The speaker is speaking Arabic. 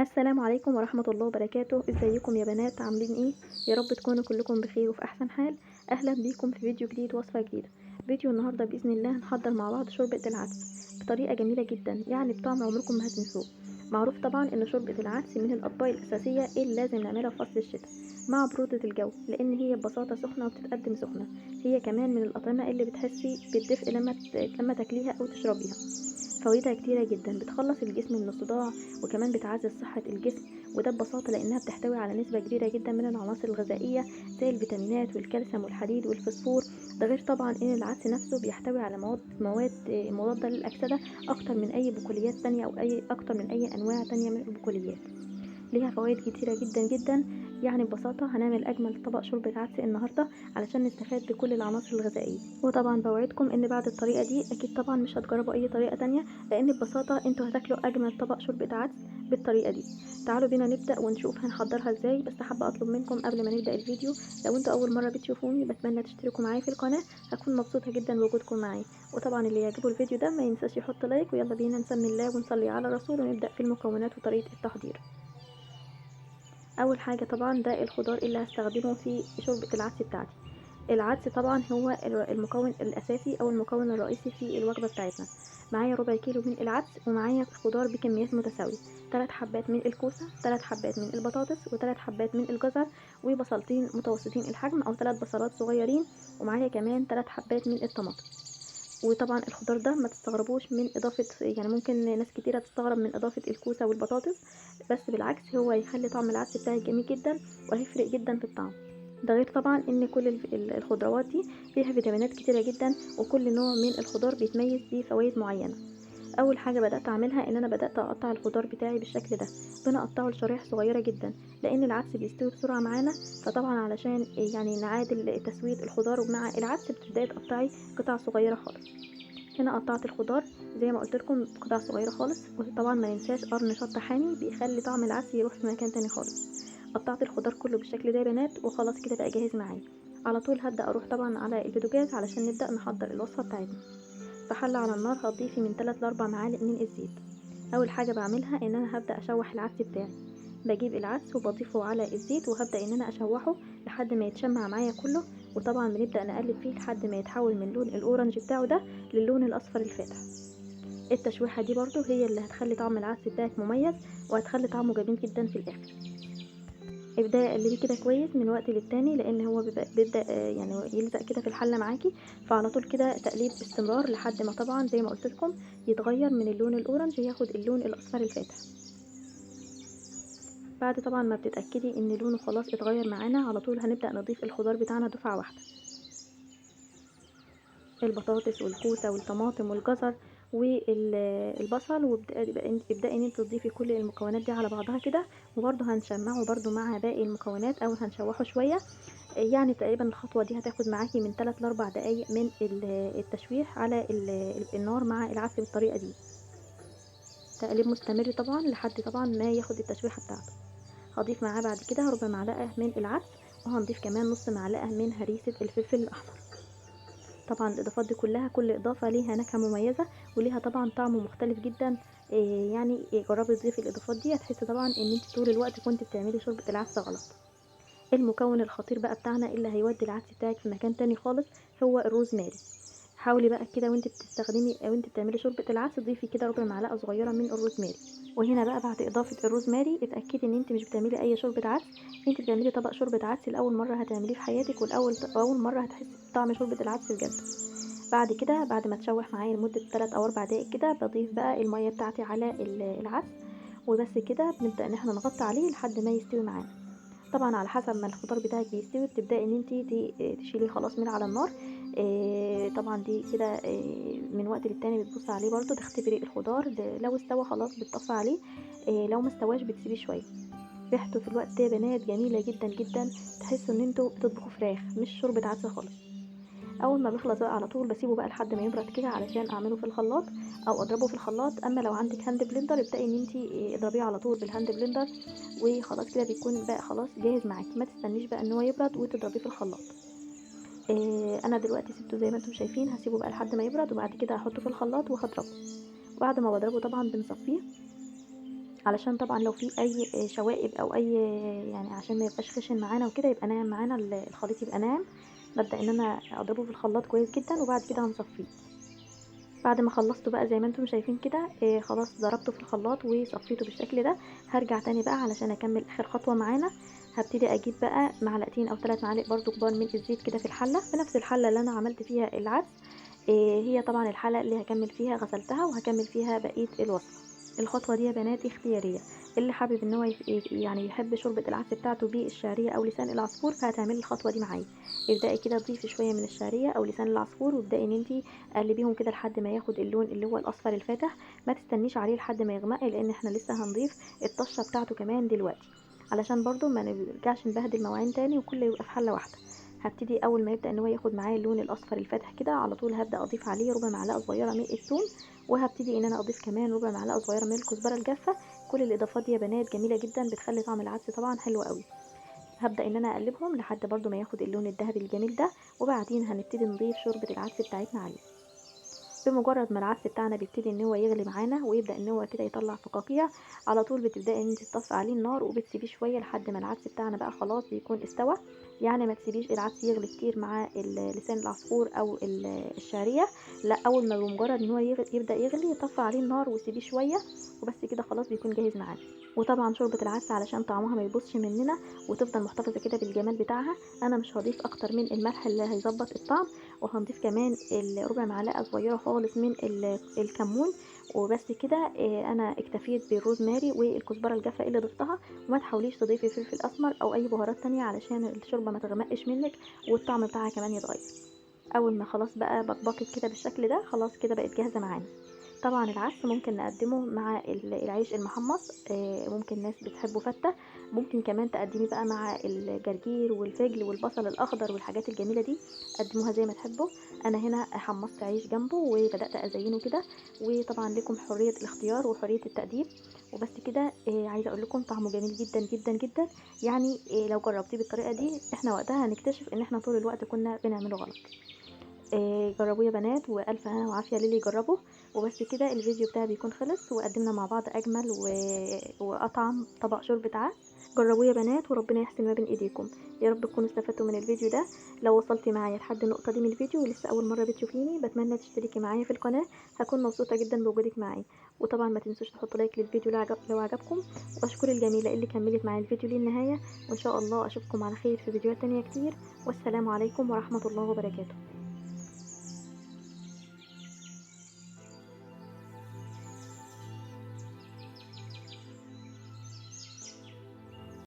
السلام عليكم ورحمة الله وبركاته. ازيكم يا بنات؟ عاملين ايه؟ يا رب تكونوا كلكم بخير وفي احسن حال. اهلا بيكم في فيديو جديد، وصفة جديدة. فيديو النهاردة بإذن الله هنحضر مع بعض شوربة العدس بطريقة جميلة جدا، يعني بطعم عمركم ما هتنسوه. معروف طبعا ان شوربة العدس من الاطباق الاساسية اللي لازم نعملها في فصل الشتاء مع برودة الجو، لان هي ببساطة سخنة وبتتقدم سخنة. هي كمان من الاطعمة اللي بتحسي بالدفء لما تاكليها او تشربيها. فوائدها كتيرة جدا، بتخلص الجسم من الصداع، وكمان بتعزز صحة الجسم. وده ببساطة لأنها بتحتوي على نسبة كبيرة جدا من العناصر الغذائية زي الفيتامينات والكالسيوم والحديد والفسفور. ده غير طبعا إن العدس نفسه بيحتوي على مواد مضادة للأكسدة أكتر من أي بقوليات تانية، أو أكتر من أي أنواع تانية من البقوليات. ليها فوائد كتيرة جدا جدا. يعني ببساطة هنعمل أجمل طبق شوربة عدس النهاردة علشان نستفاد بكل العناصر الغذائية. وطبعا بوعدكم إن بعد الطريقة دي أكيد طبعا مش هتجربوا أي طريقة تانية، لأن ببساطة انتوا هتاكلوا أجمل طبق شوربة عدس بالطريقة دي. تعالوا بينا نبدأ ونشوف هنحضرها ازاي. بس حابة أطلب منكم قبل ما نبدأ الفيديو، لو انتوا أول مرة بتشوفوني بتمنى تشتركوا معايا في القناة، هكون مبسوطة جدا بوجودكم معايا. وطبعا اللي يعجبه الفيديو ده ما ينساش يحط لايك، ويلا بينا نسمي الله ونصلي على الرسول ونبدأ في المكونات وطريقة التحضير. اول حاجه طبعا ده الخضار اللي هستخدمه في شوربه العدس بتاعتي. العدس طبعا هو المكون الاساسي او المكون الرئيسي في الوجبه بتاعتنا. معايا ربع كيلو من العدس، ومعايا خضار بكميات متساويه: 3 حبات من الكوسه، 3 حبات من البطاطس، و3 حبات من الجزر، وبصلتين متوسطين الحجم او 3 بصلات صغيرين، ومعايا كمان 3 حبات من الطماطم. وطبعا الخضار ده ما تستغربوش من اضافه، يعني ممكن ناس كتيره تستغرب من اضافه الكوسه والبطاطس، بس بالعكس هو هيخلي طعم العدس بتاعي جميل جدا، وهيفرق جدا في الطعم. ده غير طبعا ان كل الخضروات دي فيها فيتامينات كتيره جدا، وكل نوع من الخضار بيتميز بفوائد معينه. اول حاجه بدات اعملها ان انا بدات اقطع الخضار بتاعي بالشكل ده. بنقطعه لشرايح صغيره جدا، لان العدس بيستوي بسرعه معانا. فطبعا علشان يعني نعادل تسويه الخضار مع العدس بتبداي تقطعي قطع صغيره خالص. هنا قطعت الخضار زي ما قلت لكم قطع صغيره خالص. وطبعا ما ننساش قرن شطه حامي بيخلي طعم العدس يروح في مكان تاني خالص. قطعت الخضار كله بالشكل ده يا بنات، وخلاص كده بقى جاهز معايا. على طول هبدا اروح طبعا على البوتاجاز علشان نبدا نحضر الوصفه بتاعتنا. في حله على النار هتضيفي من 3 ل 4 معالق من الزيت. اول حاجه بعملها ان انا هبدا اشوح العدس بتاعي. بجيب العدس وبضيفه على الزيت، وهبدا ان انا اشوحه لحد ما يتشمع معايا كله. وطبعا بنبدا نقلب فيه لحد ما يتحول من لون الاورنج بتاعه ده للون الاصفر الفاتح. التشويحه دي برضو هي اللي هتخلي طعم العدس بتاعك مميز، وهتخلي طعمه جميل جدا في الاخر. ابداي قلبيه كده كويس من وقت للتاني، لان هو بيبدا يعني يلزق كده في الحله معاكي. فعلى طول كده تقليب باستمرار لحد ما طبعا زي ما قلت لكم يتغير من اللون الاورنج ياخد اللون الاصفر الفاتح. بعد طبعا ما بتتاكدي ان لونه خلاص اتغير معانا، على طول هنبدا نضيف الخضار بتاعنا دفعه واحده: البطاطس والكوسه والطماطم والجزر والبصل. ابدأي ان انت تضيفي كل المكونات دي على بعضها كده. وبرده هنشمعه برده مع باقي المكونات او هنشوحه شويه. يعني تقريبا الخطوه دي هتاخد معاكي من 3 ل 4 دقايق من التشويح على النار مع العدس بالطريقه دي. تقليب مستمر طبعا لحد طبعا ما ياخد التشويحه بتاعته. هضيف معاه بعد كده ربع معلقه من العدس، وهنضيف كمان نص معلقه من هريسه الفلفل الاحمر. طبعا الاضافات دي كلها، كل اضافه ليها نكهه مميزه وليها طبعا طعم مختلف جدا. يعني جربي تضيفي الاضافات دي، هتحسي طبعا ان انت طول الوقت كنت بتعملي شوربه العدس غلط. المكون الخطير بقى بتاعنا اللي هيودي العدس بتاعك في مكان تاني خالص هو الروزماري. حاولي بقى كده وانت بتستخدمي او انت بتعملي شوربه العدس، ضيفي كده ربع معلقه صغيره من الروزماري. وهنا بقى بعد اضافه الروزماري اتاكدي ان انت مش بتعملي اي شوربه عدس، انت بتعملي طبق شوربه عدس لاول مره هتعمليه في حياتك، واول مره هتحسي بطعم شوربه العدس بجد. بعد كده بعد ما تشوح معايا لمده 3 او 4 دقائق كده، بضيف بقى الميه بتاعتي على العدس. وبس كده بنبدا ان احنا نغطي عليه لحد ما يستوي معانا. طبعا على حسب ما الخضار بتاعك بيستوي بتبداي ان انت تشيليه خلاص من على النار. طبعا دي كده من وقت للتاني بتبصي عليه برضو تختبري الخضار ده، لو استوى خلاص بتطفي عليه. لو ما استواش بتسيبيه شويه. ريحته في الوقت ده يا بنات جميله جدا جدا، تحسوا ان انتوا بتطبخوا فراخ مش شوربه عدس خالص. اول ما بيخلص بقى على طول بسيبه بقى لحد ما يبرد كده علشان اعمله في الخلاط او اضربه في الخلاط. اما لو عندك هاند بلندر ابدأي ان انتي اضربيه على طول بالهاند بلندر، وخلاص كده بيكون بقى خلاص جاهز معاكي. ما تستنيش بقى ان هو يبرد وتضربيه في الخلاط. انا دلوقتي سبته زي ما انتم شايفين، هسيبه بقى لحد ما يبرد، وبعد كده هحطه في الخلاط وهضربه. بعد ما بضربه طبعا بنصفيه. علشان طبعا لو في اي شوائب او اي يعني عشان ما يبقاش خشن معانا وكده، يبقى ناعم معانا الخليط يبقى ناعم. ببدأ ان انا اضربه في الخلاط كويس جدا، وبعد كده هنصفيه. بعد ما خلصته بقى زي ما انتم شايفين كده، خلاص ضربته في الخلاط وصفيته بالشكل ده. هرجع تاني بقى علشان اكمل اخر خطوة معانا. هبتدي اجيب بقى معلقتين او 3 معالق برضو كبار من الزيت كده في الحلة، في نفس الحلة اللي انا عملت فيها العدس. هي طبعا الحلة اللي هكمل فيها غسلتها وهكمل فيها بقية الوصفة. الخطوة دي يا بنات اختيارية، اللي حابب ان هو يعني يحب شوربة العدس بتاعته بالشعرية او لسان العصفور فهتعملي الخطوة دي معايا. ابدأي كده تضيفي شوية من الشعرية او لسان العصفور، وابدأي ان انتي قلبيهم كده لحد ما ياخد اللون اللي هو الاصفر الفاتح. ما تستنيش عليه لحد ما يغمق، لان احنا لسه هنضيف الطشة بتاعته كمان دلوقتي، علشان برضو ما نرجعش نبهدل مواعين تاني وكله يبقى في حلة واحدة. هبتدي اول ما يبدا ان هو ياخد معايا اللون الاصفر الفاتح كده، على طول هبدا اضيف عليه ربع معلقه صغيره من الثوم، وهبتدي ان انا اضيف كمان ربع معلقه صغيره من الكزبره الجافه. كل الاضافات دي يا بنات جميله جدا، بتخلي طعم العدس طبعا حلو قوي. هبدا ان انا اقلبهم لحد برضو ما ياخد اللون الذهبي الجميل ده، وبعدين هنبتدي نضيف شوربه العدس بتاعتنا عليه. بمجرد ما العدس بتاعنا بيبتدي ان هو يغلي معانا ويبدا ان هو كده يطلع فقاقيع، على طول بتبداي ان انت تطفي عليه النار وبتسيبيه شويه لحد ما العدس بتاعنا بقى خلاص بيكون استوى. يعني ما تسيبيش العدس يغلي كتير مع لسان العصفور او الشعريه. لا، اول ما بمجرد ان هو يبدا يغلي طفي عليه النار وسيبيه شويه، وبس كده خلاص بيكون جاهز معانا. وطبعا شوربه العدس علشان طعمها ما يبوظش مننا وتفضل محتفظه كده بالجمال بتاعها، انا مش هضيف اكتر من الملح اللي هيظبط الطعم، وهنضيف كمان ربع معلقه صغيره خالص من الكمون. وبس كده، انا اكتفيت بالروزماري والكزبره الجافه اللي ضفتها. وما تحاوليش تضيفي فلفل اسمر او اي بهارات تانية علشان الشوربه ما تغمقش منك والطعم بتاعها كمان يتغير. اول ما خلاص بقى بقبقت كده بالشكل ده، خلاص كده بقت جاهزه معانا. طبعا العدس ممكن نقدمه مع العيش المحمص، ممكن ناس بتحبه فتة. ممكن كمان تقدميه بقى مع الجرجير والفجل والبصل الاخضر والحاجات الجميله دي، قدموها زي ما تحبوا. انا هنا حمصت عيش جنبه وبدات ازينه كده، وطبعا لكم حريه الاختيار وحريه التقديم. وبس كده، عايزه اقول لكم طعمه جميل جدا جدا جدا. يعني لو جربتيه بالطريقه دي احنا وقتها هنكتشف ان احنا طول الوقت كنا بنعمله غلط. جربوه يا بنات، والف هنا وعافيه للي يجربه. وبس كده الفيديو بتاعي بيكون خلص، وقدمنا مع بعض اجمل واطعم طبق شوربه عدس. جربوه يا بنات وربنا يحسن ما بين ايديكم. يا رب تكونوا استفدتوا من الفيديو ده. لو وصلتي معايا لحد النقطه دي من الفيديو ولسه اول مره بتشوفيني، بتمنى تشتركي معايا في القناه. هكون مبسوطه جدا بوجودك معايا. وطبعا ما تنسوش تحطوا لايك للفيديو لو عجبكم. واشكر الجميله اللي كملت معايا الفيديو للنهايه. وان شاء الله اشوفكم على خير في فيديوهات تانية كتير. والسلام عليكم ورحمه الله وبركاته.